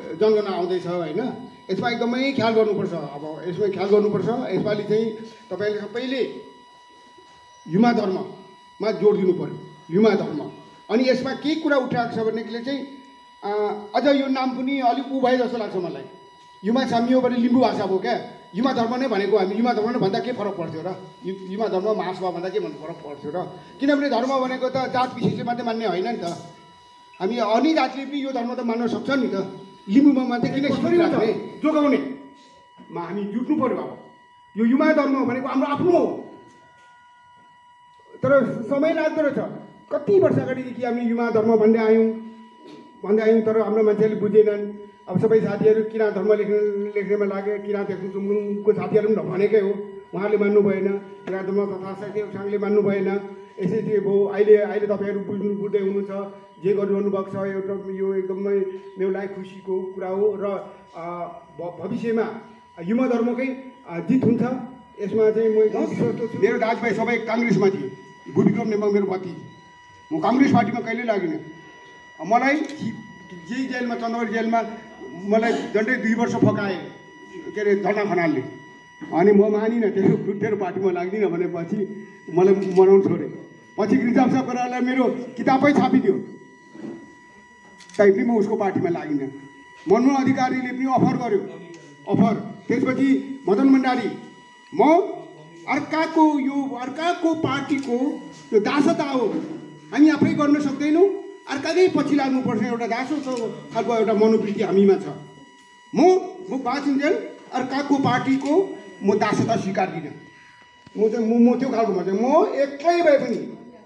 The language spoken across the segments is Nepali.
जनगणना आउँदैछ होइन, यसमा एकदमै ख्याल गर्नुपर्छ। अब यसमा ख्याल गर्नुपर्छ। यसपालि चाहिँ तपाईँले सबैले युमा धर्ममा जोड दिनु पर्यो, युमा धर्म। अनि यसमा के कुरा उठाएको छ भनेदेखिले चाहिँ अझ यो नाम पनि अलिक उ भए जस्तो लाग्छ मलाई। युमा सामियो भने लिम्बू भाषा भयो क्या, युमा धर्म नै भनेको हामी युमा धर्म नै भन्दा के फरक पर्थ्यो र? युमा धर्म महासभा भन्दा के फरक पर्थ्यो र? किनभने धर्म भनेको त जात विशेष मात्रै मान्ने होइन नि त। हामी अन्य जातले पनि यो धर्म त मान्न सक्छ नि त। लिम्बूमा मात्रै किन राख्ने, जोगाउने हामी जुट्नु पर्यो। अब यो युमा धर्म भनेको हाम्रो आफ्नो हो, तर समय लाग्दो रहेछ। कति वर्ष अगाडिदेखि हामी युमा धर्म भन्दै आयौँ, तर हाम्रो मान्छेहरूले बुझेनन्। अब सबै साथीहरू किराँत धर्म लेख्नेमा लागे, किराँत तेख्सुङको साथीहरू पनि भनेकै हो, उहाँहरूले मान्नु भएन। किराँत धर्म तथा साङले मान्नु भएन। यसै चाहिँ भयो। अहिले तपाईँहरू बुझ्दै हुनुहुन्छ, जे गरिरहनु भएको छ एउटा यो एकदमै मेरो लागि खुसीको कुरा हो। र भविष्यमा युमा धर्मकै जित हुन्छ यसमा चाहिँ म एकदम विश्वास छु। मेरो दाजुभाइ सबै काङ्ग्रेसमा थिए, बुढिक्रम नेमाङ मेरो पति। म काङ्ग्रेस पार्टीमा कहिल्यै लागिनँ। मलाई जेही जेलमा, चन्द्रबारी जेलमा मलाई झन्डै 2 वर्ष फकाए के अरे झन्डा खनालले। अनि म मानिनँ, तेरो पार्टीमा लाग्दिनँ भनेपछि मलाई मनाउनु छोडेँ। पछि रिजार्भ साहब गरेर मेरो किताबै छापिदियो, तैपनि म उसको पार्टीमा लागिनँ। मनमोहन अधिकारीले पनि अफर गर्यो, अफर। त्यसपछि मदन भण्डारी, म अर्काको पार्टीको यो दासता हो, हामी आफै गर्न सक्दैनौँ, अर्काकै पछि लाग्नुपर्छ। एउटा दासो खालको एउटा मनोवृत्ति हामीमा छ। म बाँचिन्जेल अर्काको पार्टीको म दासता स्वीकार्दिनँ। म त्यो खालको मान्छे। म एक्लै भए पनि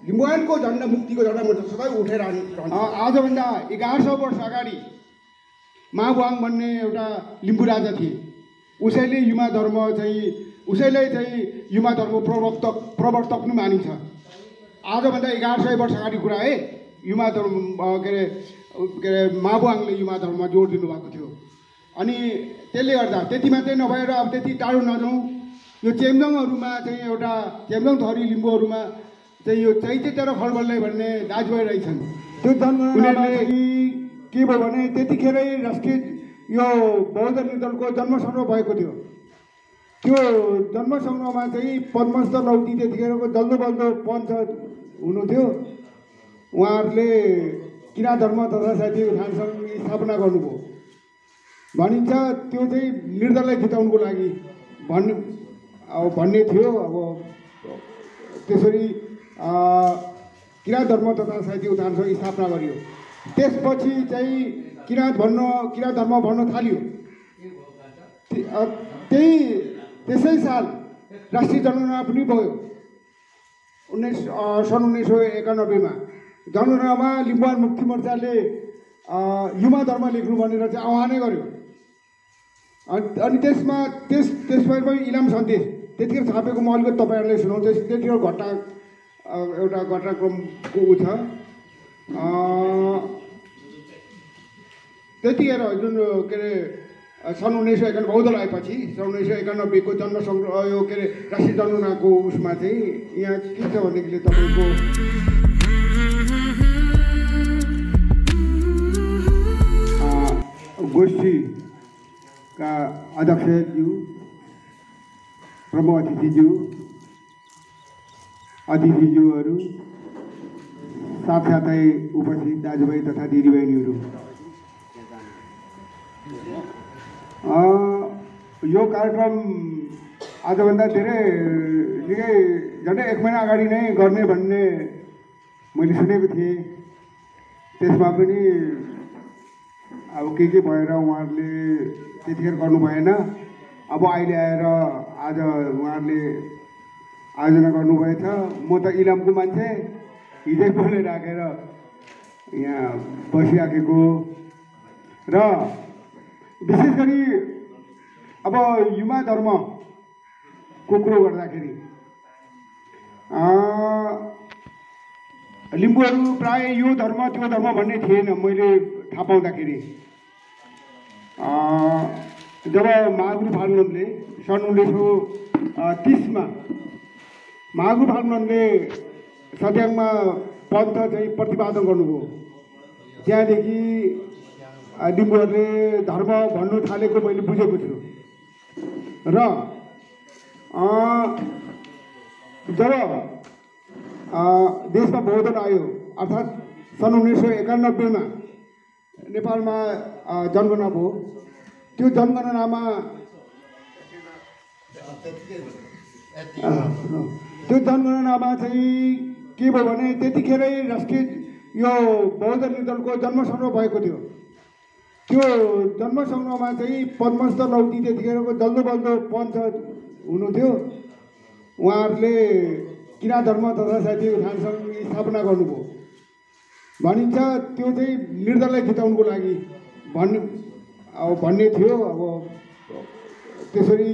लिम्बुवानको झन्डा, मुक्तिको झन्डा म सधैँ उठेर आजभन्दा 1100 वर्ष अगाडि महाबुवाङ भन्ने एउटा लिम्बू राजा थिए। उसैले युमा धर्म चाहिँ युमा धर्म प्रवर्तक पनि मानिन्छ। आजभन्दा 1100 वर्ष अगाडि कुरा है। युमा धर्म के अरे महाबुवाङले युमा धर्ममा जोड दिनुभएको थियो। अनि त्यसले गर्दा त्यति मात्रै नभएर अब त्यति टाढो नजाउँ, यो चेम्जोङहरूमा चाहिँ एउटा चेम्जोङ थरी लिम्बूहरूमा चाहिँ यो चैते तेह्र खलबल्लै भन्ने दाजुभाइ रहेछन्। त्यो जनगणनाले के भयो भने त्यतिखेरै राष्ट्रिय यो बौद्ध निर्दलको जन्मसङ्ग्रह भएको थियो। त्यो जन्मसङ्ग्रहमा चाहिँ पद्मस्थ लौटी त्यतिखेरको जल्दो बल्दो पञ्च हुनुहुन्थ्यो। उहाँहरूले किराँत धर्म तथा साहित्य उत्थान सङ्घ स्थापना गर्नुभयो भनिन्छ। त्यो चाहिँ निर्दललाई जिताउनुको लागि भन्ने थियो। अब त्यसरी किराँत धर्म तथा साहित्य उत्थान सङ्घ स्थापना गरियो। त्यसपछि चाहिँ किराँत धर्म भन्न थालियो। त्यसै साल राष्ट्रिय जनगणना पनि भयो सन् 1991 मा। जनगणनामा लिम्बुवान मुक्ति मोर्चाले युमा धर्म लेख्नु भनेर चाहिँ आह्वानै गर्यो। अनि त्यसमा पनि इलाम सन्देश त्यतिखेर छापेको म अलिकति तपाईँहरूलाई सुनाउँछु। त्यतिखेर एउटा घटनाक्रमको ऊ छ। त्यतिखेर जुन के अरे सन् 1991 बौद्धल आएपछि सन् 1991 को जन्म सङ्ग्रह यो के अरे राष्ट्रिय जनगणनाको उसमा चाहिँ यहाँ के छ भनेदेखि तपाईँको गोष्ठीका अध्यक्षज्यू, प्रमुख अतिथिज्यूहरू, साथसाथै उपस्थित दाजुभाइ तथा दिदीबहिनीहरू, यो कार्यक्रम आजभन्दा निकै झन्डै 1 महिना अगाडि नै गर्ने भन्ने मैले सुनेको थिएँ। त्यसमा पनि अब के भएर उहाँहरूले त्यतिखेर गर्नु भएन। अब अहिले आएर आज उहाँहरूले आयोजना गर्नुभएछ। म त इलामको मान्छे, हिजै बोले राखेर यहाँ बसिराखेको। र विशेष गरी अब युमा धर्मको कुरो गर्दाखेरि लिम्बूहरू प्राय यो धर्म त्यो धर्म भन्ने थिएन। मैले थाहा पाउँदाखेरि जब महागुरु फाल्गुनले सन् 1930 मा महागुरु फाल्गुनले सत्याङमा पन्थ चाहिँ प्रतिपादन गर्नुभयो, त्यहाँदेखि लिम्बूहरूले धर्म भन्नु थालेको मैले बुझेको छु। र जब देशमा बहुदल आयो अर्थात् सन् 1991 मा नेपालमा जनगणना भयो। त्यो जनगणनामा चाहिँ के भयो भने त्यतिखेरै राष्ट्रिय यो बहुदल दलको जन्मसङ्ग्रह भएको थियो। त्यो जन्मसङ्ग्रहमा चाहिँ पद्मस्तर लौटी त्यतिखेरको जल्दो बल्दो पञ्च हुनुहुन्थ्यो। उहाँहरूले किराँत धर्म तथा साहित्य उत्थान सङ्घ स्थापना गर्नुभयो। भनिन्छ त्यो चाहिँ निर्दललाई जिताउनुको लागि भन्ने थियो। अब त्यसरी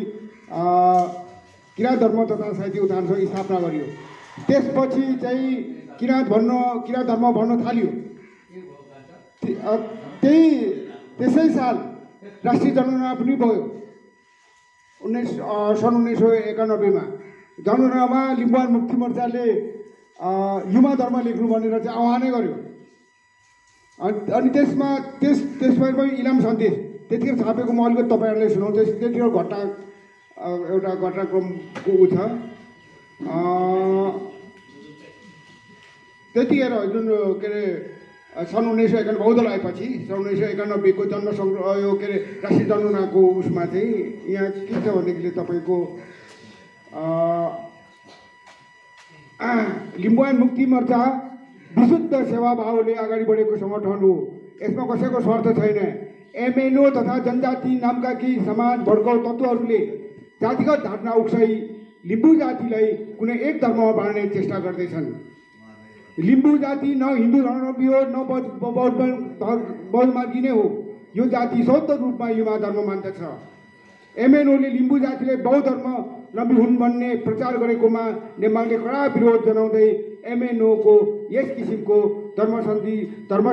किराँत धर्म तथा साहित्य उत्थान सङ्घ स्थापना गरियो। त्यसपछि चाहिँ किराँत धर्म भन्न थालियो। त्यसै साल राष्ट्रिय जनगणना पनि भयो सन् 1991 मा। जनगणनामा लिम्बुवान मुक्ति मोर्चाले युमा धर्म लेख्नु भनेर चाहिँ आह्वानै गर्यो। अनि त्यसमा पनि इलाम सन्देश त्यतिखेर छापेको म अलिकति तपाईँहरूलाई सुनाउँछु। त्यतिखेर एउटा घटनाक्रमको ऊ छ। त्यतिखेर जुन के अरे सन् 1991 बहुदल आएपछि सन् 1991 को जन्मसङ्ग्रह यो के अरे राष्ट्रिय जनगणनाको उसमा चाहिँ यहाँ के छ भनेदेखि तपाईँको लिम्बुवान मुक्ति मोर्चा विशुद्ध सेवाभावले अगाडि बढेको सङ्गठन हो। यसमा कसैको स्वार्थ छैन। एमएनओ तथा जनजाति नामका केही समाज भड्काउ तत्त्वहरूले जातिगत धारणा उक्साई लिम्बू जातिलाई कुनै एक धर्ममा बाँड्ने चेष्टा गर्दैछन्। लिम्बू जाति न हिन्दू धर्मावलम्बी हो न बौद्धमार्गी नै हो। यो जाति शुद्ध रूपमा युमा धर्म मान्दछ। एमएनओले लिम्बू जातिलाई बौद्ध धर्मावलम्बी हुन् भन्ने प्रचार गरेकोमा नेमाङले कडा विरोध जनाउँदै एमएनओको यस किसिमको धर्म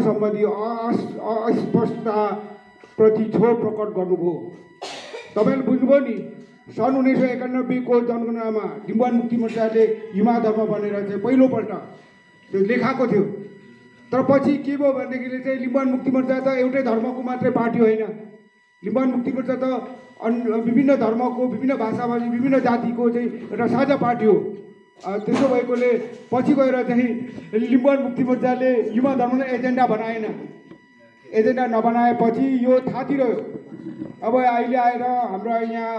सम्बन्धी अस्पष्टताप्रति क्षोभ प्रकट गर्नुभयो। तपाईँले बुझ्नुभयो नि, सन् 1991 को जनगणनामा लिम्बुवान मुक्ति मोर्चाले युमा धर्म भनेर चाहिँ पहिलोपल्ट त्यो लेखाएको थियो। तर पछि के भयो भनेदेखि चाहिँ लिम्बुवान मुक्ति मोर्चा त एउटै धर्मको मात्रै पार्टी होइन। लिम्बुवान मुक्ति मोर्चा त विभिन्न धर्मको, विभिन्न भाषाभाषी, विभिन्न जातिको चाहिँ एउटा साझा पार्टी हो। त्यसो भएकोले पछि गएर चाहिँ लिम्बुवान मुक्ति मोर्चाले युमा धर्मलाई एजेन्डा बनाएन। एजेन्डा नबनाएपछि यो थातिरह्यो। अब अहिले आएर हाम्रो यहाँ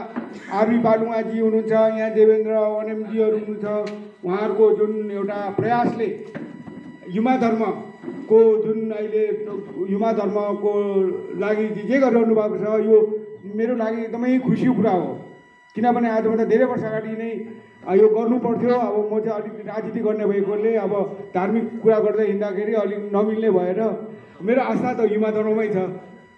आरबी बालुवाजी हुनुहुन्छ, यहाँ देवेन्द्र वनेमजीहरू हुनुहुन्छ। उहाँहरूको जुन एउटा प्रयासले युमा धर्मको जुन अहिले युमा धर्मको लागि जे गरिरहनु भएको छ, यो मेरो लागि एकदमै खुसीको कुरा हो। किनभने आजभन्दा धेरै वर्ष अगाडि नै यो गर्नु पर्थ्यो। अब म चाहिँ अलिक राजनीति गर्ने भएकोले अब धार्मिक कुरा गर्दै हिँड्दाखेरि अलिक नमिल्ने भएर मेरो आस्था त युमा धर्ममै छ,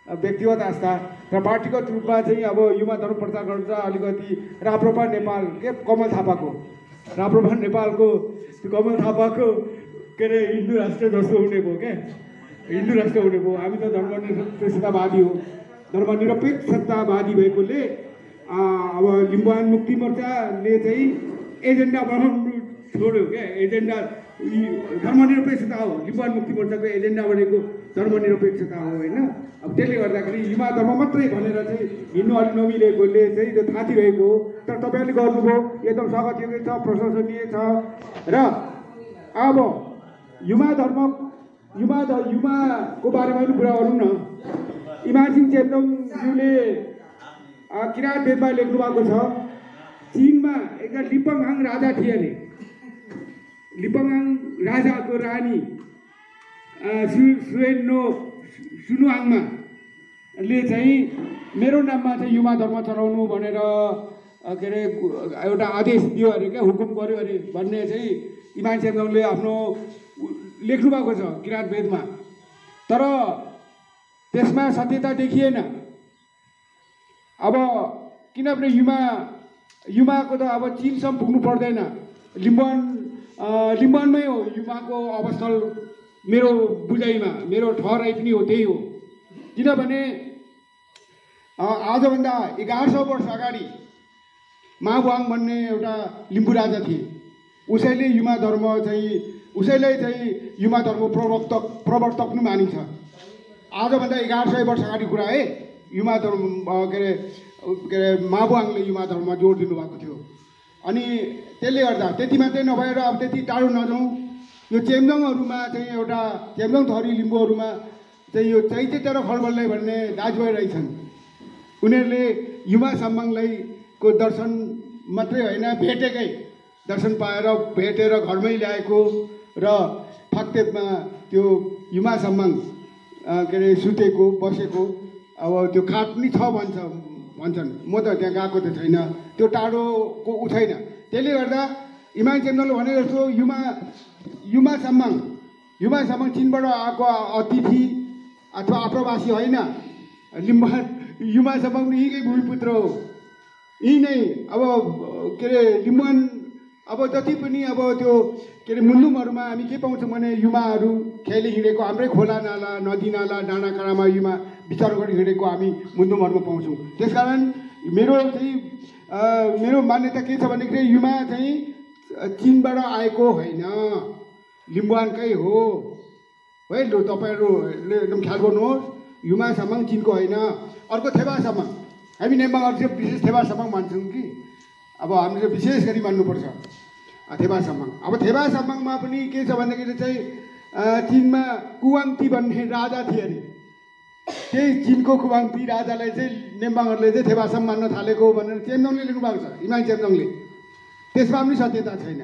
व्यक्तिगत आस्था। र पार्टीगत रूपमा चाहिँ अब युमा धर्म प्रचार गर्छ अलिकति राप्रपा नेपाल के कमल थापाको राप्रपा नेपालको कमल थापाको के अरे हिन्दू राष्ट्र जस्तो हुने भयो क्या, हिन्दू राष्ट्र हुने भयो। हामी त धर्मनिरपेक्षतावादी हो। धर्मनिरपेक्षतावादी भएकोले अब लिम्बुवान मुक्ति मोर्चाले चाहिँ एजेन्डा बनाउनु छोड्यो क्या। एजेन्डा धर्मनिरपेक्षता हो। लिम्बुवान मुक्ति मोर्चाको एजेन्डा भनेको धर्मनिरपेक्षता हो होइन। अब त्यसले गर्दाखेरि युमा धर्म मात्रै भनेर चाहिँ हिँड्नु अलिक नमिलेकोले चाहिँ त्यो थातिरहेको हो। तर तपाईँहरूले गर्नुभयो, एकदम स्वागतयोग्य छ, प्रशंसनीय छ। र अब युमाको बारेमा पनि कुरा गरौँ न। इमानसिंह चेम्जोङज्यूले किराँत वेदमा लेख्नु भएको छ, चीनमा एकजना लिम्बुवान राजा थिए अरे। लिम्बुवान राजाको रानी सुनुवाङमा ले चाहिँ मेरो नाममा चाहिँ युमा धर्म चलाउनु भनेर के अरे एउटा आदेश दियो अरे क्या, हुकुम गर्यो अरे भन्ने चाहिँ इमान चेम्जोङले आफ्नो लेख्नु भएको छ किराँत वेदमा। तर त्यसमा सत्यता देखिएन। अब किनभने युमाको त अब चीनसम्म पुग्नु पर्दैन, लिम्बुवानमै हो युमाको अवस्थल। मेरो बुझाइमा, मेरो ठहराइ पनि हो, त्यही हो। किनभने आजभन्दा 1100 वर्ष अगाडि माबुवाङ भन्ने एउटा लिम्बू राजा थिए। उसैले युमा धर्म चाहिँ युमा धर्म प्रवर्तक पनि मानिन्छ। आजभन्दा 1100 वर्ष अगाडि कुरा है। युमा धर्म के अरे माबुआङले युमा धर्ममा जोड दिनुभएको थियो। अनि त्यसले गर्दा त्यति मात्रै नभएर अब त्यति टाढो नजाउँ, यो चेम्जोङहरूमा चाहिँ एउटा चेम्जोङ थरी लिम्बूहरूमा चाहिँ यो चैते तेह्र खलबल्लै भन्ने दाजुभाइ रहेछन्। उनीहरूले युमा साम्माङलाई को दर्शन मात्रै होइन, भेटेकै दर्शन पाएर भेटेर घरमै ल्याएको र फाक्तेपमा त्यो युमा साम्माङ के अरे सुतेको बसेको अब त्यो खाट पनि छ भन्छन्। म त त्यहाँ गएको त छैन, त्यो टाढोको उ छैन। त्यसले गर्दा इमाम चेम्जोङले भने जस्तो युमा साम्माङ चीनबाट आएको अतिथि अथवा आप्रवासी होइन। युमा साम्माङ यहीँकै भूमिपुत्र हो। यही नै अब के अरे लिम्बुवान अब जति पनि अब त्यो के अरे मुन्धुमहरूमा हामी के पाउँछौँ भने युमाहरू खेली हिँडेको, हाम्रै खोला नाला नदी नाला डाँडाकाँडामा युमा विचार गरी हिँडेको हामी मुन्धुमहरूमा पाउँछौँ। त्यसकारण मेरो मान्यता के छ भनेदेखि युमा चाहिँ चीनबाट आएको होइन, लिम्बुवानकै हो है। लु तपाईँहरूले एकदम ख्याल गर्नुहोस्, युमा साम्माङ चीनको होइन। अर्को थेबा साम्माङ, हामी नेम्बाङहरू चाहिँ विशेष थेबा साम्माङ मान्छौँ कि अब हामीले विशेष गरी मान्नुपर्छ थेबा साम्माङ। अब थेबा साम्माङमा पनि के छ भन्दाखेरि चाहिँ चीनमा कुवाङती भन्ने राजा थिए अरे। त्यही चीनको कुवाङती राजालाई चाहिँ नेम्बाङहरूले चाहिँ थेबा साम्माङ मान्न थालेको भनेर चेम्जोङले लेख्नु भएको छ, इमाम चेम्जोङले। त्यसमा पनि सत्यता छैन,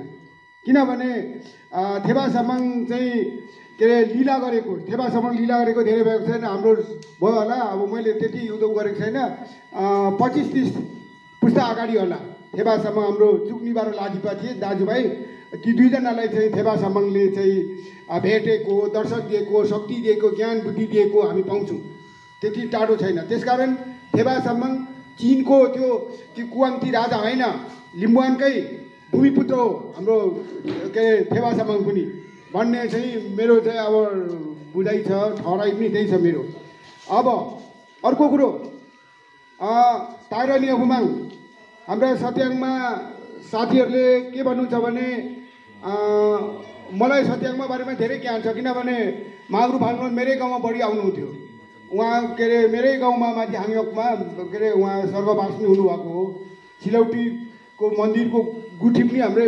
किनभने थेबा साम्माङ चाहिँ के अरे लीला गरेको, थेबा साम्माङ लीला गरेको धेरै भएको छैन। हाम्रो भयो होला, अब मैले त्यति उद्योग गरेको छैन, 25-30 पुस्ता अगाडि होला। थेबा साम्माङ हाम्रो चुक्नीबाट लाजिपा थिए दाजुभाइ, ती दुईजनालाई चाहिँ थेबा साम्माङले चाहिँ भेटेको, दर्शक दिएको, शक्ति दिएको, ज्ञान बुद्धि दिएको हामी पाउँछौँ। त्यति टाढो छैन। त्यसकारण थेबा साम्माङ चीनको त्यो कुवाङती राजा होइन, लिम्बुवानकै भूमिपुत्र हो हाम्रो के अरे थेबा साम्माङ पनि भन्ने चाहिँ मेरो चाहिँ अब बुझाइ छ, ठहराइ पनि त्यही छ मेरो। अब अर्को कुरो ताइरानी अबुमाङ, हाम्रा सत्याङमा साथीहरूले के भन्नुहुन्छ भने मलाई सत्याङमा बारेमा धेरै ज्ञान छ, किनभने माग्रु फाल्नु मेरै गाउँमा बढी आउनुहुन्थ्यो। उहाँ के अरे मेरै गाउँमा माथि हाङयोकमा के अरे उहाँ स्वर्गवास पनि हुनुभएको हो। सिलौटीको मन्दिरको गुठी पनि हाम्रै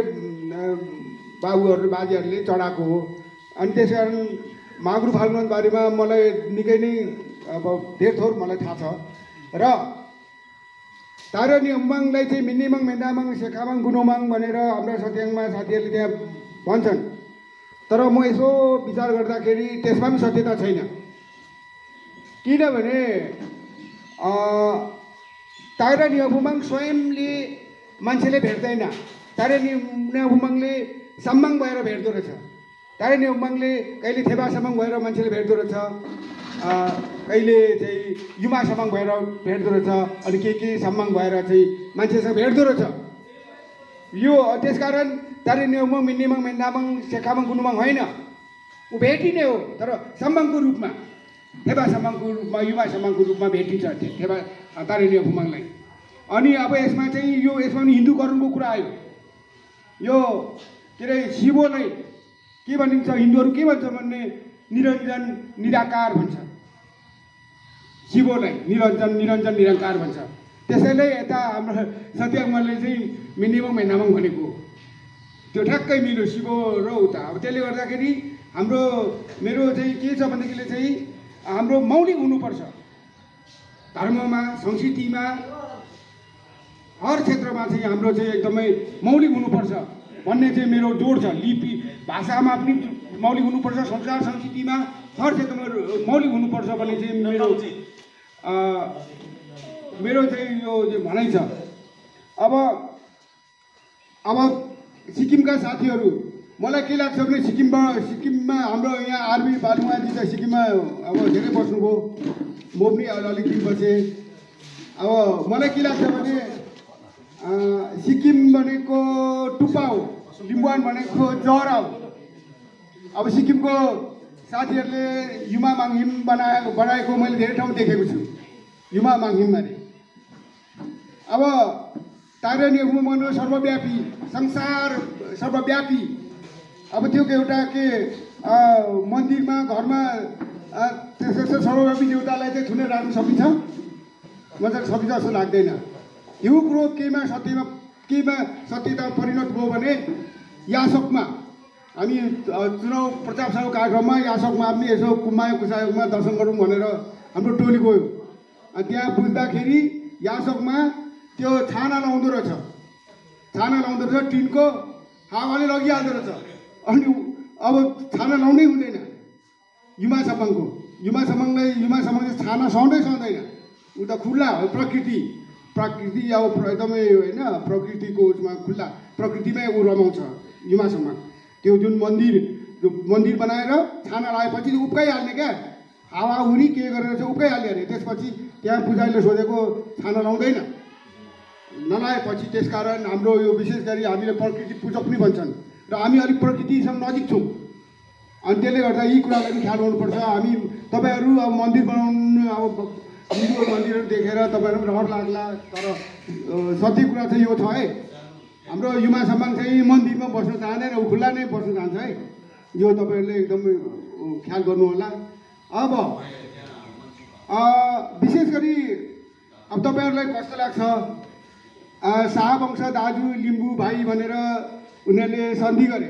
बाजेहरूले चढाएको हो। अनि त्यस कारण माग्रु फाल्नु बारेमा मलाई निकै नै अब धेर थोर मलाई थाहा छ। र ताइरानी अबुमाङलाई चाहिँ मिन्निमाङ, मेन्दामाङ, सेखामाङ, गुनोमाङ भनेर हाम्रा सत्याङमा साथीहरूले त्यहाँ भन्छन्। तर म यसो विचार गर्दाखेरि त्यसमा पनि सत्यता छैन, किनभने ताइरानी अबुमाङ स्वयंले मान्छेले भेट्दैन। ताइरानी अबुमाङले साम्माङ भएर भेट्दो रहेछ। ताइरानी अबुमाङले कहिले थेबा साम्माङ भएर मान्छेले भेट्दो रहेछ, कहिले चाहिँ युमा साम्माङ भएर भेट्दो रहेछ, अनि के साम्माङ भएर चाहिँ मान्छेसँग भेट्दो रहेछ। यो त्यसकारण ताइरानी अबुमाङ मिन्निमाङ, मेन्दामाङ, सेखामाङ, गुनुमाङ होइन, ऊ भेटिने हो। तर साम्माङको रूपमा, थेबा साम्माङको रूपमा, युमा साम्माङको रूपमा भेटिन्छ थेबा ताइरानी अबुमाङलाई। अनि अब यसमा चाहिँ यसमा पनि हिन्दूकरणको कुरा आयो। यो के अरे शिवलाई के भनिन्छ, हिन्दूहरू के भन्छ भने निरञ्जन निराकार भन्छ, शिवलाई निरञ्जन निरङ्कार भन्छ। त्यसैले यता हाम्रो सत्याङमाले चाहिँ मिन्निमाङ, मेन्दामाङ भनेको त्यो ठ्याक्कै मिल्यो शिव र उता। अब त्यसले गर्दाखेरि मेरो चाहिँ के छ भनेदेखि चाहिँ हाम्रो मौलिक हुनुपर्छ, धर्ममा, संस्कृतिमा, हर क्षेत्रमा चाहिँ हाम्रो चाहिँ एकदमै मौलिक हुनुपर्छ भन्ने चाहिँ मेरो जोड छ। लिपि भाषामा पनि मौलिक हुनुपर्छ, संस्कार संस्कृतिमा हर क्षेत्रमा मौलिक हुनुपर्छ भन्ने चाहिँ मेरो चाहिँ यो भनाइ छ। अब सिक्किमका साथीहरू, मलाई के लाग्छ भने सिक्किममा हाम्रो यहाँ आर्मी बालुवाजी त सिक्किममा अब धेरै बस्नुभयो, म पनि अलिक दिन बसेँ। अब मलाई के लाग्छ भने सिक्किम भनेको टुप्पा हो, लिम्बुवान भनेको जरा हो। अब सिक्किमको साथीहरूले युमा माङहिम बनाएको मैले धेरै ठाउँ देखेको छु, युमा माङहिम भने। अब ताइरानी अबुमाङ सर्वव्यापी, संसार सर्वव्यापी। अब त्यो एउटा के मन्दिरमा, घरमा त्यसो सर्वव्यापी देउतालाई चाहिँ थुनेर राख्न सकिन्छ? म चाहिँ सकिन्छ जस्तो लाग्दैन। यो कुरो केमा सत्यता परिणत भयो भने यासकमा हामी चुनाव प्रचार सभाको कार्यक्रममा यासकमा हामी यसो कुमाया कुसायोगमा दर्शन गरौँ भनेर हाम्रो टोली गयो। अनि त्यहाँ पुग्दाखेरि यासकमा त्यो छाना लाउँदो रहेछ, टिनको हावाले लगिहाल्दो रहेछ। अनि अब छाना लाउनै हुँदैन युमा समाङले छाना सहँदैन। उ त खुल्ला हो, प्रकृति अब एकदमै होइन प्रकृतिको उसमा खुल्ला प्रकृतिमै ऊ रमाउँछ युमा समाङ। त्यो जुन मन्दिर बनाएर छाना लगाएपछि उब्काइहाल्ने क्या, हावाहुरी के गरेर चाहिँ उब्काइहाल्यो अरे। त्यसपछि त्यहाँ पुजारीले सोधेको छाना लाउँदैन, नलाएपछि त्यसकारण हाम्रो यो विशेष गरी हामीले प्रकृति पूजक पनि भन्छन् र हामी अलिक प्रकृतिसँग नजिक छौँ। अनि त्यसले गर्दा यी कुरालाई पनि ख्याल गर्नुपर्छ। हामी तपाईँहरू अब मन्दिर बनाउनु अब हिन्दू मन्दिरहरू देखेर तपाईँहरू पनि रहर लाग्ला, तर सत्य कुरा चाहिँ यो छ है, हाम्रो युमा समाङ चाहिँ मन्दिरमा बस्न चाहँदैन, ऊ खुल्ला नै बस्न चाहन्छ है। यो तपाईँहरूले एकदमै ख्याल गर्नु होला। अब विशेष गरी अब तपाईँहरूलाई कस्तो लाग्छ, शाहवंश दाजु लिम्बू भाइ भनेर उनीहरूले सन्धि गरे।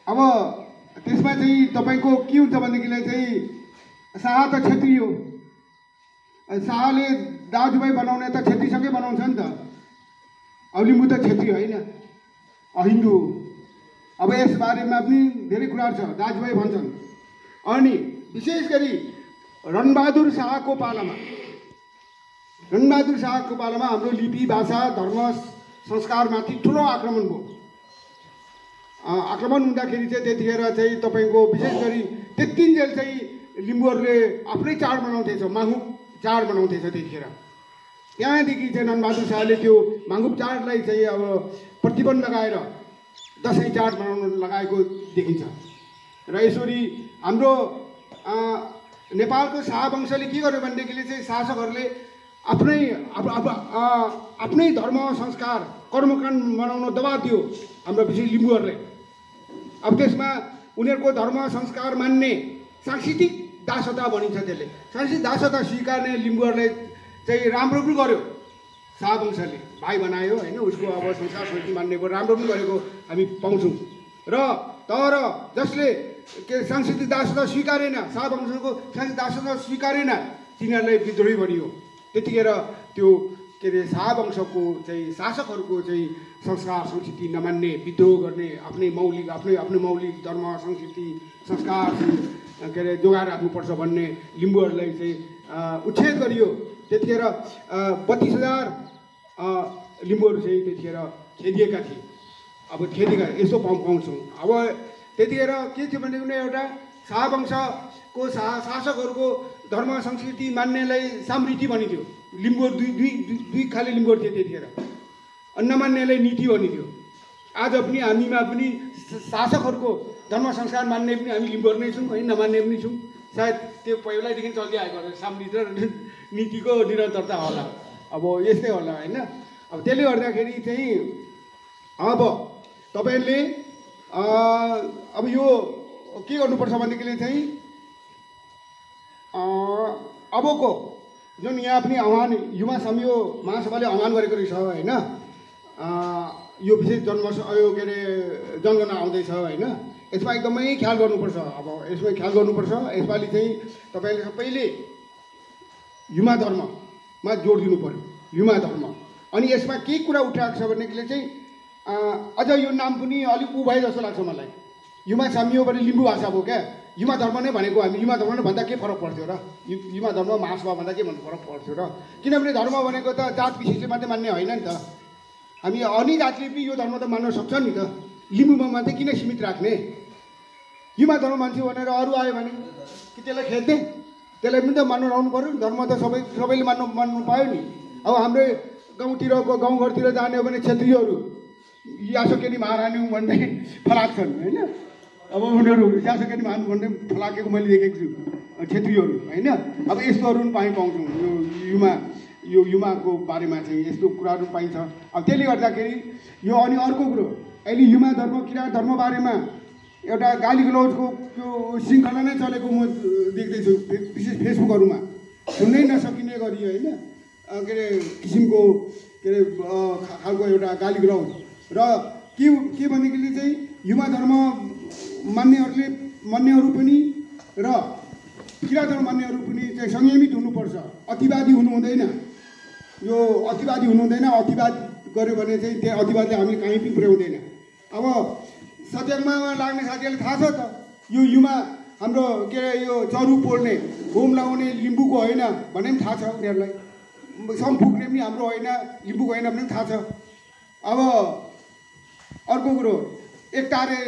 अब त्यसमा चाहिँ तपाईँको के हुन्छ भनेदेखिलाई चाहिँ शाह त क्षेत्री हो, शाहले दाजुभाइ बनाउने त क्षेत्रीसँगै बनाउँछ नि त। अब लिम्बू त क्षेत्री होइन, हिन्दू हो। अब यसबारेमा पनि धेरै कुराहरू छ, दाजुभाइ भन्छन्। अनि विशेष गरी रणबहादुर शाहको पालामा हाम्रो लिपि भाषा धर्म संस्कारमाथि ठुलो आक्रमण भयो। आक्रमण हुँदाखेरि चाहिँ त्यतिखेर चाहिँ तपाईँको विशेष गरी त्यतिन्जेल चाहिँ लिम्बूहरूले आफ्नै चाड मनाउँथेछ, माघुब चाड मनाउँथेछ त्यतिखेर। त्यहाँदेखि चाहिँ रणबहादुर शाहले त्यो माघुब चाडलाई चाहिँ अब प्रतिबन्ध लगाएर दसैँ चाड मनाउन लगाएको देखिन्छ। र यसरी हाम्रो नेपालको शाहवंशले के गर्यो भनेदेखिले चाहिँ शासकहरूले आफ्नै धर्म संस्कार कर्मकाण्ड मनाउन दबाब दियो हाम्रो विशेष लिम्बूहरूले। अब त्यसमा उनीहरूको धर्म संस्कार मान्ने सांस्कृतिक दासता भनिन्छ, त्यसले सांस्कृतिक दासता स्वीकार्ने लिम्बूहरूलाई चाहिँ राम्रो पनि गर्यो शाहवंशले, भाइ बनायो होइन, उसको अब संस्कार संस्कृति मान्नेको राम्रो पनि गरेको हामी पाउँछौँ। र तर जसले के सांस्कृतिक दासता स्वीकारेन, शाहवंशको सांस्कृतिक दासता स्वीकारेन, तिनीहरूलाई विद्रोही भनियो। त्यतिखेर त्यो के अरे शाहवंशको चाहिँ शासकहरूको चाहिँ संस्कार संस्कृति नमान्ने, विद्रोह गर्ने, आफ्नै मौलिक धर्म संस्कृति संस्कार के अरे जोगाएर राख्नुपर्छ भन्ने लिम्बूहरूलाई चाहिँ उच्छेद गरियो। त्यतिखेर 32,000 लिम्बूहरू चाहिँ त्यतिखेर खेदिएका थिए। अब खेदिएका यस्तो पाउँछौँ। अब त्यतिखेर के थियो भने एउटा शाहवंशको शासकहरूको धर्म संस्कृति मान्नेलाई सामृति भनिदियो। लिम्बूहरू दुई खाले लिम्बूहरू थिए त्यतिखेर, नमान्नेलाई नीति भनिदियो। आज पनि हामीमा पनि शासकहरूको धर्म संस्कार मान्ने पनि हामी लिम्बूहरू नै छौँ है, नमान्ने पनि छौँ। सायद त्यो पहिलादेखि चल्दै आएको सामृति र नीतिको निरन्तरता होला, अब यस्तै होला होइन। अब त्यसले गर्दाखेरि चाहिँ अब तपाईँहरूले अब यो के गर्नुपर्छ भनेदेखि चाहिँ अबको जुन यहाँ पनि आह्वान युवा संयो महासभाले आह्वान गरेको रहेछ होइन, यो विशेष यो के अरे जनगणना आउँदैछ होइन, यसमा एकदमै ख्याल गर्नुपर्छ। अब यसमा ख्याल गर्नुपर्छ। यसपालि चाहिँ तपाईँले सबैले युमा धर्ममा जोड दिनु पऱ्यो, युमा धर्म। अनि यसमा के कुरा उठाएको छ भनेदेखि चाहिँ अझ यो नाम पनि अलिक ऊ भए जस्तो लाग्छ मलाई। युमा सामियोबाट लिम्बू भाषा भयो क्या, युमा धर्म नै भनेको हामी युमा धर्म नै भन्दा के फरक पर्थ्यो र? युमा धर्म महासभा भन्दा के भन्नु फरक पर्थ्यो र? किनभने धर्म भनेको त जात विशेषले मात्रै मान्ने होइन नि त। हामी अन्य जातले पनि यो धर्म त मान्न सक्छ नि त, लिम्बूमा मात्रै किन सीमित राख्ने? युमा धर्म मान्छे भनेर अरू आयो भने कि त्यसलाई खेद्ने? त्यसलाई पनि त मान्नु लाउनु पऱ्यो नि। धर्म त सबैले मान्नु पायो नि। अब हाम्रो गाउँतिरको गाउँघरतिर जाने हो भने क्षेत्रीहरू यासोकेनी महारानी भन्दै फलाक्छन् होइन। अब उनीहरू यासोकेनी महारानी भन्दै फलाकेको मैले देखेको छु क्षेत्रीहरू होइन। अब यस्तोहरू पनि पाउँछौँ यो युमाको बारेमा चाहिँ यस्तो कुराहरू पाइन्छ। अब त्यसले गर्दाखेरि यो अनि अर्को कुरो अहिले युमा धर्म किराँत धर्म बारेमा एउटा गाली गलौजको त्यो श्रृङ्खला नै चलेको म देख्दैछु, विशेष फेसबुकहरूमा सुन्नै नसकिने गरी होइन के अरे किसिमको के अरे खालको एउटा गाली गलौज र के भनेदेखि चाहिँ युवा धर्म मान्नेहरू पनि र किराँत धर्म मान्नेहरू पनि चाहिँ संयमित हुनुपर्छ, अतिवादी हुनु हुँदैन। यो अतिवादी हुनु हुँदैन, अतिवाद गऱ्यो भने चाहिँ त्यो अतिवादले हामीले कहीँ पनि पुर्याउँदैन। अब सत्याग्रहमा लाग्ने साथीहरूले थाहा छ त, यो युवा हाम्रो के अरे यो चरु पोल्ने घुम लगाउने लिम्बूको होइन भन्ने पनि थाहा छ उनीहरूलाई, सम फुक्ने पनि हाम्रो होइन लिम्बूको होइन भने पनि थाहा छ। अब अर्को कुरो एकतारे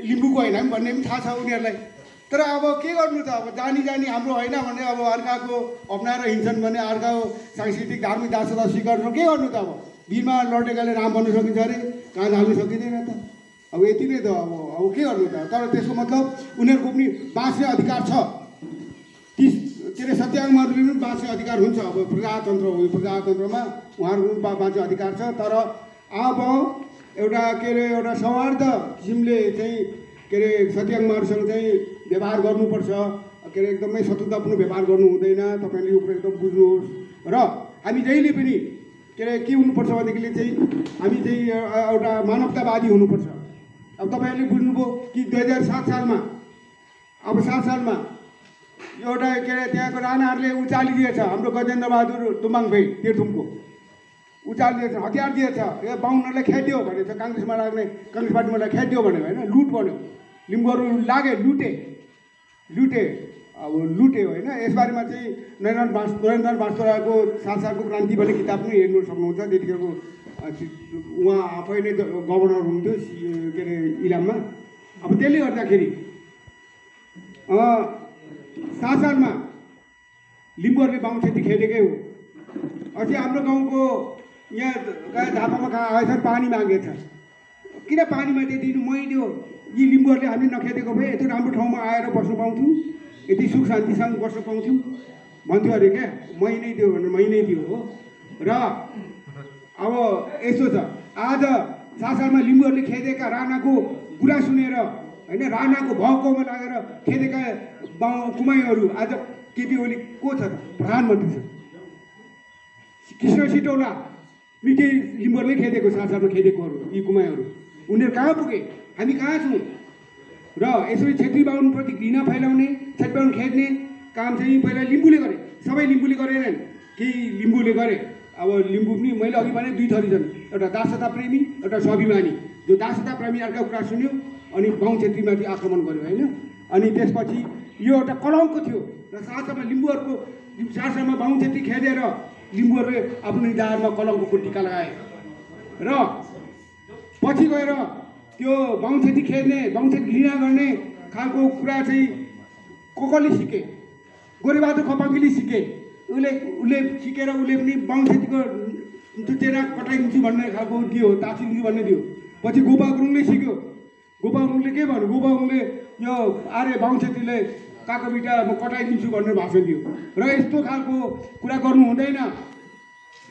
लिम्बूको होइन भन्ने पनि थाहा छ उनीहरूलाई। तर अब के गर्नु त, अब जानी हाम्रो होइन भने अब अर्काको अप्नाएर हिँड्छन् भने अर्काको सांस्कृतिक धार्मिक दासता स्वीकार के गर्नु त। अब वीरमा लडेकाले राम बन्न सकिन्छ अरे, कहाँ हाल्नु सकिँदैन त। अब यति नै त, अब के गर्नु त। तर त्यसको मतलब उनीहरूको पनि बाँच्ने अधिकार छ, के अरे सत्याग्रहहरूले पनि बाँच्ने अधिकार हुन्छ। अब प्रजातन्त्र हो, यो प्रजातन्त्रमा उहाँहरूको पनि बाँच्ने अधिकार छ। तर अब एउटा के अरे एउटा सौहार्द किसिमले चाहिँ के अरे सत्याग्रहहरूसँग चाहिँ व्यवहार गर्नुपर्छ, के अरे एकदमै शत्रुतापूर्ण व्यवहार गर्नु हुँदैन। तपाईँले यो कुरा एकदम बुझ्नुहोस्। र हामी जहिले पनि के अरे के हुनुपर्छ भनेदेखि चाहिँ हामी चाहिँ एउटा मानवतावादी हुनुपर्छ। अब तपाईँहरूले बुझ्नुभयो कि 2007 सालमा अब 7 सालमा एउटा के अरे त्यहाँको राणाहरूले उचालिदिएछ हाम्रो गजेन्द्र बहादुर तुम्बाङभई तेर्थुमको उचालिदिएछ, हतियार दिएछ, यो बाहुनहरूलाई खेद्यो भनेछ, काङ्ग्रेसमा लाग्ने काङ्ग्रेस पार्टीमा खेद्यो भन्यो होइन, लुट भन्यो, लिम्बूहरू लागे, लुटे अब लुट्यो होइन। यसबारेमा चाहिँ नरेन्द्र बास्तोराको 7 सालको क्रान्ति भन्ने किताब पनि हेर्नु सक्नुहुन्छ। त्यतिखेरको उहाँ आफै नै गभर्नर हुनुहुन्थ्यो के अरे इलाममा। अब त्यसले गर्दाखेरि 7 सालमा लिम्बूहरूले बाहुन क्षति खेदेकै हो। अझै हाम्रो गाउँको यहाँ झापामा आएछ, पानी मागेछ, किन पानी माग्दै दिनु, मै दियो। यी लिम्बूहरूले हामीले नखेदेको भए यत्रो राम्रो ठाउँमा आएर बस्नु पाउँथ्यौँ, यति सुख शान्तिसँग बस्न पाउँथ्यौँ भन्थ्यो अरे क्या। मै नै दियो भनेर मै नै दियो हो। र अब यस्तो छ, आज 7 सालमा लिम्बूहरूले खेदेका राणाको कुरा सुनेर होइन, राणाको भौकोमा लागेर खेदेका कुमाईहरू आज केपी ओली को छ, प्रधानमन्त्री छ। कृष्ण सिटौला मिटे लिम्बूहरूले खेदेको, 7 सालमा खेदेकोहरू यी कुमाईहरू, उनीहरू कहाँ पुगे, हामी कहाँ छौँ। र यसरी छेत्री बाहुनप्रति घृणा फैलाउने, छेत्री बाहुन खेद्ने काम चाहिँ पहिला लिम्बूले गरे, सबै लिम्बूले गरेनन्, केही लिम्बूले गरे। अब लिम्बू पनि मैले अघि भने दुई थरी छन्, एउटा दासता प्रेमी, एउटा स्वाभिमानी। जो दासता प्रेमी अर्का कुरा सुन्यो अनि बाहुन छेत्रीमाथि आक्रमण गर्यो होइन। अनि त्यसपछि यो एउटा कलङ्क थियो र 7 सालमा लिम्बूहरूको 7 सालमा बाहुन छेत्री खेदेर लिम्बूहरूले आफ्नो निधारमा कलङ्कको टिका लगाए। र पछि गएर त्यो बाहुन छेत्री खेद्ने, बाहुन छेत्री घृणा गर्ने खालको कुरा चाहिँ कसले सिके, गोरेबहादुर खपाङ्गीले सिके। उसले सिकेर उसले पनि बाहुन छेत्रीको चेरा कटाइदिन्छु भन्ने खालको दियो, ताछिदिन्छु भन्ने दियो। पछि गोपा गुरुङले सिक्यो। गोपा गुरुङले के भन्यो, गोपा गुरुङले यो आर्य बाहुन छेत्रीले काको बिटा म कटाइदिन्छु भनेर भाषण दियो। र यस्तो खालको कुरा गर्नु हुँदैन।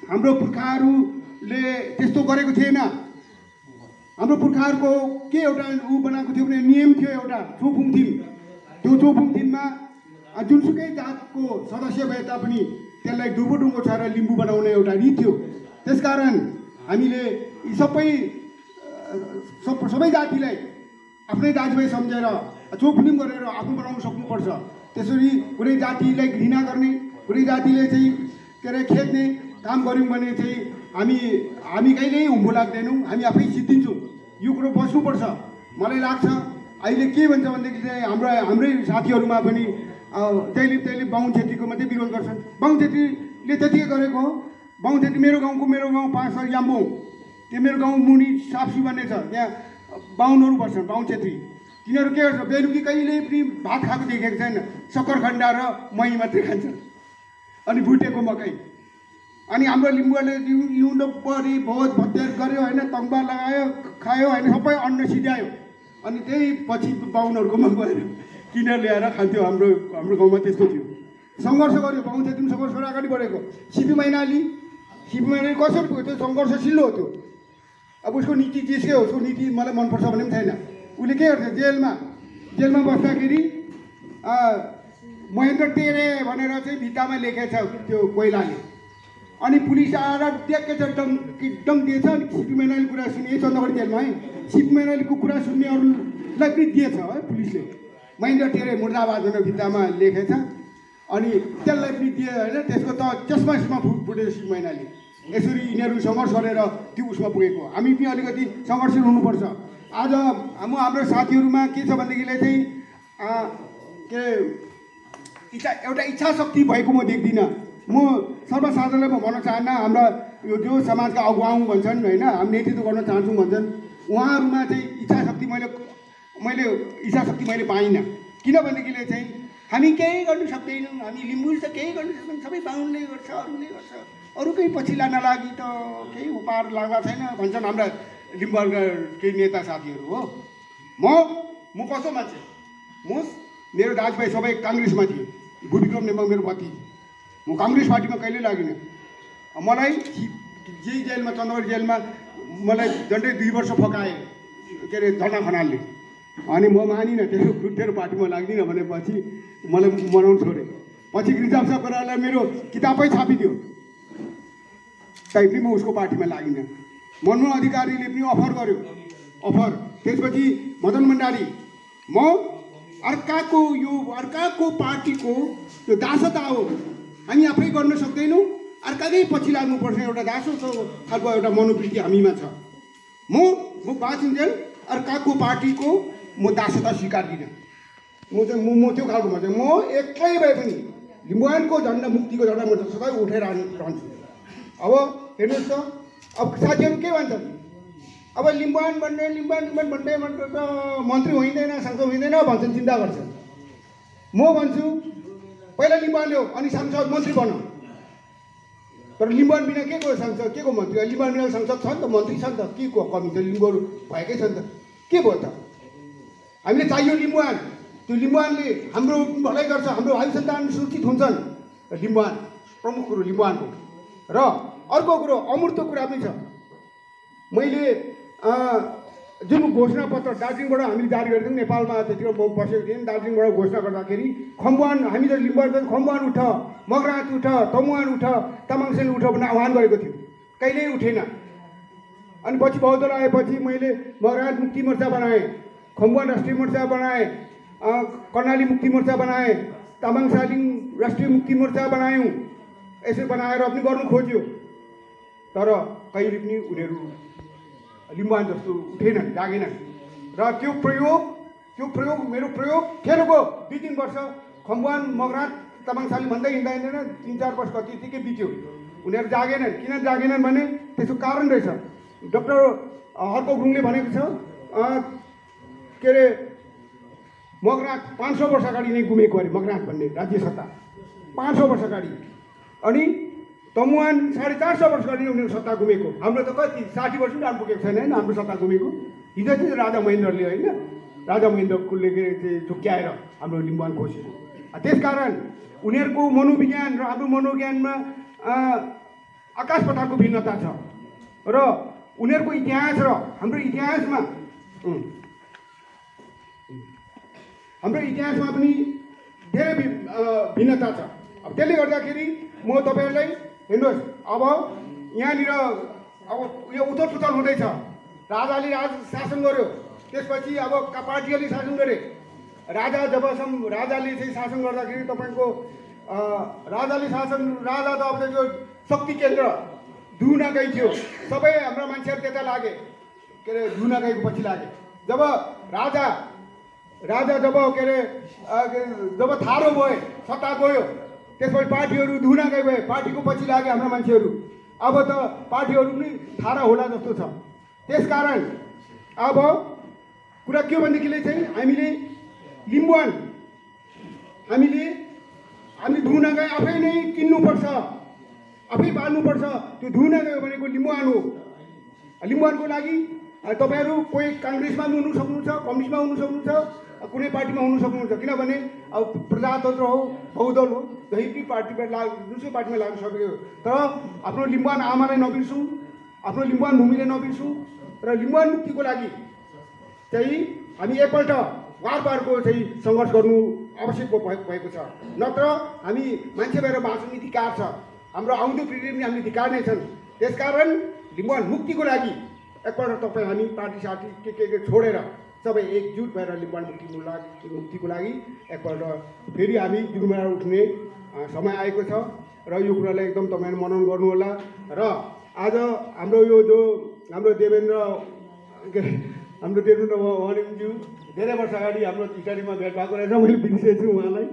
हाम्रो पुर्खाहरूले त्यस्तो गरेको थिएन। हाम्रो पुर्खाहरूको के एउटा बनाएको थियो भने नियम थियो, एउटा चोफुङ थिम। त्यो चोफुङ थिममा जुनसुकै जातको सदस्य भए तापनि त्यसलाई डुङ्गो छाएर लिम्बू बनाउने एउटा रीत थियो। त्यसकारण हामीले यी सबै जातिलाई आफ्नै दाजुभाइ सम्झेर चोफुनिम गरेर आफ्नो बनाउन सक्नुपर्छ। त्यसरी कुनै जातिलाई घृणा गर्ने, कुनै जातिले चाहिँ के अरे खेद्ने काम गऱ्यौँ भने चाहिँ हामी कहिल्यै हुम्बो लाग्दैनौँ, हामी आफै सिद्धिन्छौँ। यो कुरो बस्नुपर्छ। मलाई लाग्छ अहिले के भन्छ भनेदेखि चाहिँ हाम्रै साथीहरूमा पनि तैँले बाहुन छेत्रीको मात्रै विरोध गर्छन्। बाहुन छेत्रीले त्यतिकै गरेको हो। बाहुन छेत्री मेरो गाउँ 5 सर याम्बोङ, त्यो मेरो गाउँ मुनि साप्सी भन्ने छ, त्यहाँ बाहुनहरू बस्छन्, बाहुन छेत्री। तिनीहरू के गर्छ, बेलुकी कहिले पनि भात खाएको देखेको छैन, सक्खरखण्डा र मही मात्रै खान्छन् अनि भुटेको मकै। अनि हाम्रो लिम्बूहरूले हिउँदो परि भोज भत्यार गऱ्यो होइन, तङ्बा लगायो, खायो होइन, सबै अन्न सिध्यायो। अनि त्यही पछि बाहुनहरूकोमा गएर किनेर ल्याएर खान्थ्यो। हाम्रो गाउँमा त्यस्तो थियो। सङ्घर्ष गर्यो, बाहुन छेत्री सङ्घर्ष अगाडि बढेको। सिपी मैनाली कसरी पुग्यो, त्यो सङ्घर्षशील हो त्यो। अब उसको नीति त्यसकै हो, उसको नीति मलाई मनपर्छ भन्ने पनि छैन। उसले के गर्छ जेलमा बस्दाखेरि महेन्द्र टेरे भनेर चाहिँ भित्तामा लेखेछ त्यो कोइलाले। अनि पुलिस आएर देखेछ एकदम दिएछ। अनि सिपी मैनाली कुरा सुने चन्द्रगढी जेलमा है सिपी मैनालीको कुरा सुन्नेहरूलाई पनि दिएछ है पुलिसले। महेन्द्र टेरे मुर्दाबाद भनेर भित्तामा लेखेछ। अनि त्यसलाई पनि दिए होइन। त्यसको त चस्मा फुट्यो सिपी मैनाली। यसरी यिनीहरू सङ्घर्ष गरेर त्यो उसमा पुगेको। हामी पनि अलिकति सङ्घर्षशील हुनुपर्छ। आज हाम्रो साथीहरूमा के छ भनेदेखिलाई चाहिँ के एउटा इच्छा शक्ति भएको म देख्दिनँ। म सर्वसाधारणलाई म भन्न चाहन्न। हाम्रा यो जो समाजका अगुवाउँ भन्छन् होइन, हामी नेतृत्व गर्न चाहन्छौँ भन्छन्, उहाँहरूमा चाहिँ इच्छा शक्ति मैले पाइनँ। किनभनेदेखिले चाहिँ हामी केही गर्नु सक्दैनौँ। हामी लिम्बूले त केही गर्नु सक्दैनौँ। सबै बाहुनले गर्छ, अरूले गर्छ। अरू केही पछि लान लागि त केही उपहार लाग्दा छैन भन्छन् हाम्रा लिम्बूका केही नेता साथीहरू हो। म कस्तो मान्छे, मेरो दाजुभाइ सबै काङ्ग्रेसमा थिए। भूविक्रम नेमा मेरो पति। म काङ्ग्रेस पार्टीमा कहिल्यै लागिनँ। मलाई जेलमा चन्द्रगढी जेलमा मलाई झन्डै 2 वर्ष फकाए के अरे धर्ना खनालले। अनि म मानिनँ, तेरो पार्टीमा लाग्दिनँ भनेपछि मलाई मनाउनु छोडेँ। पछि रिजार्भ साहब गरेर मेरो किताबै छापिदियो, तै पनि म उसको पार्टीमा लागिनँ। मनमोहन अधिकारीले पनि अफर गर्यो। त्यसपछि मदन भण्डारी। म अर्काको पार्टीको त्यो दासता हो। हामी आफै गर्न सक्दैनौँ, अर्काकै पछि लाग्नुपर्छ। एउटा दासो खालको एउटा मनोवृत्ति हामीमा छ। म बाँचिन्जेल अर्काको पार्टीको म दासता स्वीकार्दिनँ। म त्यो खालको मान्छे। म एक्लै भए पनि लिम्बुवानको झन्डा, मुक्तिको झन्डा म सधैँ उठेर रहन्छु। अब हेर्नुहोस् त, अब साथीहरू के भन्छन्, अब लिम्बुवान भन्ने त मन्त्री होइँदैन, सांसद होइँदैन भन्छन्, चिन्ता गर्छन्। म भन्छु पहिला लिम्बुवान ल्याऊ, अनि सांसद मन्त्री बन। तर लिम्बुवान बिना के को सांसद, के को मन्त्री? लिम्बुवान बिना सांसद छ नि त, मन्त्री छ नि त। के को कमी छ? लिम्बुहरू भएकै छ नि त। के भयो त? हामीले चाहियो लिम्बुवान। त्यो लिम्बुवानले हाम्रो भलाइ गर्छ, हाम्रो आयु सन्तान सुरक्षित हुन्छन्। लिम्बुवान प्रमुख कुरो लिम्बुवानको। र अर्को कुरो अमूर्त कुरा पनि छ। मैले जुन घोषणापत्र दार्जिलिङबाट हामीले जारी गरेको थियौँ, नेपालमा त्यतिखेर म बसेको थिएँ। दार्जिलिङबाट घोषणा गर्दाखेरि खम्बुवान, हामी त लिम्बुवान खम्बुवान उठ, मगरात उठ, तमुवान उठ, तामाङसेन उठ भनेर आह्वान गरेको थियौँ। कहिल्यै उठेन। अनि पछि बहुदल आएपछि मैले मगरात मुक्ति मोर्चा बनाएँ, खम्बुवान राष्ट्रिय मोर्चा बनाएँ, कर्णाली मुक्ति मोर्चा बनाएँ, तामाङ सालिङ राष्ट्रिय मुक्ति मोर्चा बनायौँ। यसरी बनाएर पनि गर्नु खोज्यो, तर कहिले पनि उनीहरू लिम्बुवान जस्तो उठेनन्, जागेनन्। र त्यो प्रयोग मेरो प्रयोग खेर गयो। 2-3 वर्ष खम्बुवान मगरात तामाङ सालिङ भन्दै हिँड्दैन, 3-4 वर्ष कति यतिकै बित्यो। उनीहरू जागेनन्। किन जागेनन् भने त्यसको कारण रहेछ। डाक्टर हर्क गुरुङले भनेको छ के अरे मगरात 500 वर्ष अगाडि नै गुमेको अरे मगरात भन्ने राज्य सत्ता 500 वर्ष अगाडि। अनि तमुवान 450 वर्ष अगाडि उनीहरू सत्ता गुमेको। हाम्रो त कति 60 वर्ष पनि पुगेको छैन होइन हाम्रो सत्ता गुमेको। हिजो चाहिँ राजा महेन्द्रले होइन, राजा महेन्द्रले चाहिँ झुक्क्याएर हाम्रो लिम्बुवान खोसेको। त्यसकारण उनीहरूको मनोविज्ञान र हाम्रो मनोविज्ञानमा आकाश पातालको भिन्नता छ। र उनीहरूको इतिहास र हाम्रो इतिहासमा पनि धेरै भिन्नता छ। अब त्यसले गर्दाखेरि म तपाईँहरूलाई हेर्नुहोस्, अब यहाँनिर अब यो उथलपुथल हुँदैछ। राजाले शासन गर्यो, त्यसपछि अब पार्टीले शासन गरे। राजाले चाहिँ शासन गर्दाखेरि तपाईँको राजा त अब त्यो शक्ति केन्द्र धुना गई थियो। सबै हाम्रा मान्छेहरू त्यता लागे, के अरे धुना गईको पछि लागे। जब राजा जब के अरे जब थारो भए, सत्ता गयो, त्यसपछि पार्टीहरू धुना गई भए, पार्टीको पछि लागे हाम्रा मान्छेहरू। अब त पार्टीहरू पनि थारा होला जस्तो छ। त्यसकारण अब कुरा के भनेदेखिले चाहिँ हामीले लिम्बुवान हामी धुना गए आफै नै किन्नुपर्छ, आफै पाल्नुपर्छ। त्यो धुना गयो भनेको लिम्बुवान हो। लिम्बुवानको लागि तपाईँहरू कोही काङ्ग्रेसमा पनि हुनु सक्नुहुन्छ, कम्युनिस्टमा हुनु सक्नुहुन्छ, कुनै पार्टीमा हुनु सक्नुहुन्छ। किनभने अब प्रजातन्त्र हो, बहुदल हो, जहीँ पार्टीमा जुनसुकै पार्टीमा लाग्न सक्यो। तर आफ्नो लिम्बुवान आमालाई नबिर्सौँ, आफ्नो लिम्बुवान भूमिलाई नबिर्सौँ। र लिम्बुवान मुक्तिको लागि चाहिँ हामी एकपल्ट वारको चाहिँ सङ्घर्ष गर्नु आवश्यक भएको छ। नत्र हामी मान्छे भएर बाँच्नु धिक्कार छ, हाम्रो आउँदो पिँढीले पनि हामीले धिक्कार नै छन्। त्यसकारण लिम्बुवान मुक्तिको लागि एकपल्ट तपाईँ हामी पार्टी सार्टी के छोडेर सबै एकजुट भएर लिम्बुवान मुक्तिको लागि एकपल्ट फेरि हामी जुरुमा उठ्ने समय आएको छ र यो कुरालाई एकदम तपाईँले मनन गर्नुहोला। र आज हाम्रो यो जो हाम्रो देवेन्द्र वाणिज्यू धेरै वर्ष अगाडि हाम्रो टिस्टाडीमा भेट भएको रहेछ, मैले बिर्सेछु उहाँलाई।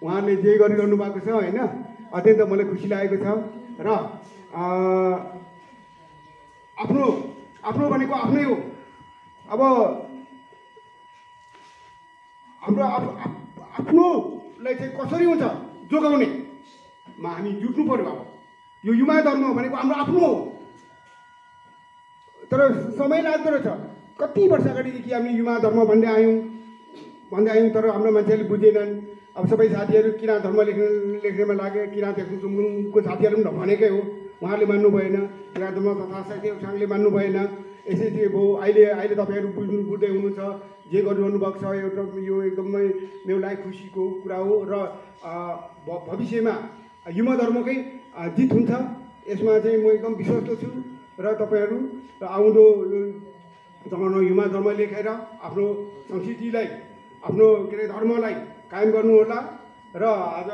उहाँले जे गरिरहनु भएको छ होइन, अत्यन्त मलाई खुसी लागेको छ। र आफ्नो भनेको आफ्नै हो। अब हाम्रो आफ्नोलाई चाहिँ कसरी हुन्छ जोगाउनेमा हामी जुट्नु पर्यो। अब यो युवा धर्म भनेको हाम्रो आफ्नो हो, तर समय लाग्दो रहेछ। कति वर्ष अगाडिदेखि हामी युवा धर्म भन्दै आयौँ, तर हाम्रो मान्छेहरूले बुझेनन्। अब सबै साथीहरू किराँत धर्म लेख्नेमा लागे, किराँत तेख्नुको साथीहरू पनि भनेकै हो, उहाँहरूले मान्नु भएन। किराँत धर्म तथा साङ्गले मान्नु भएन। यसै चाहिँ भयो। अहिले तपाईँहरू बुझ्दै हुनुहुन्छ, जे गरिरहनु भएको छ एउटा यो एकदमै मेरो लागि खुसीको कुरा हो। र भविष्यमा युवा धर्मकै जित हुन्छ, यसमा चाहिँ म एकदम विश्वस्त छु। र तपाईँहरू आउँदो जमानामा युवा धर्म लेखेर आफ्नो संस्कृतिलाई, आफ्नो के अरे धर्मलाई कायम गर्नुहोला। र आज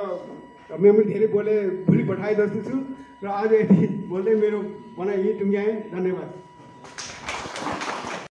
मैले धेरै भोलि पठाए जस्तो छु। र आज यति बोल्दै मेरो भनाइ यहीँ टुङ्ग्याएँ। धन्यवाद।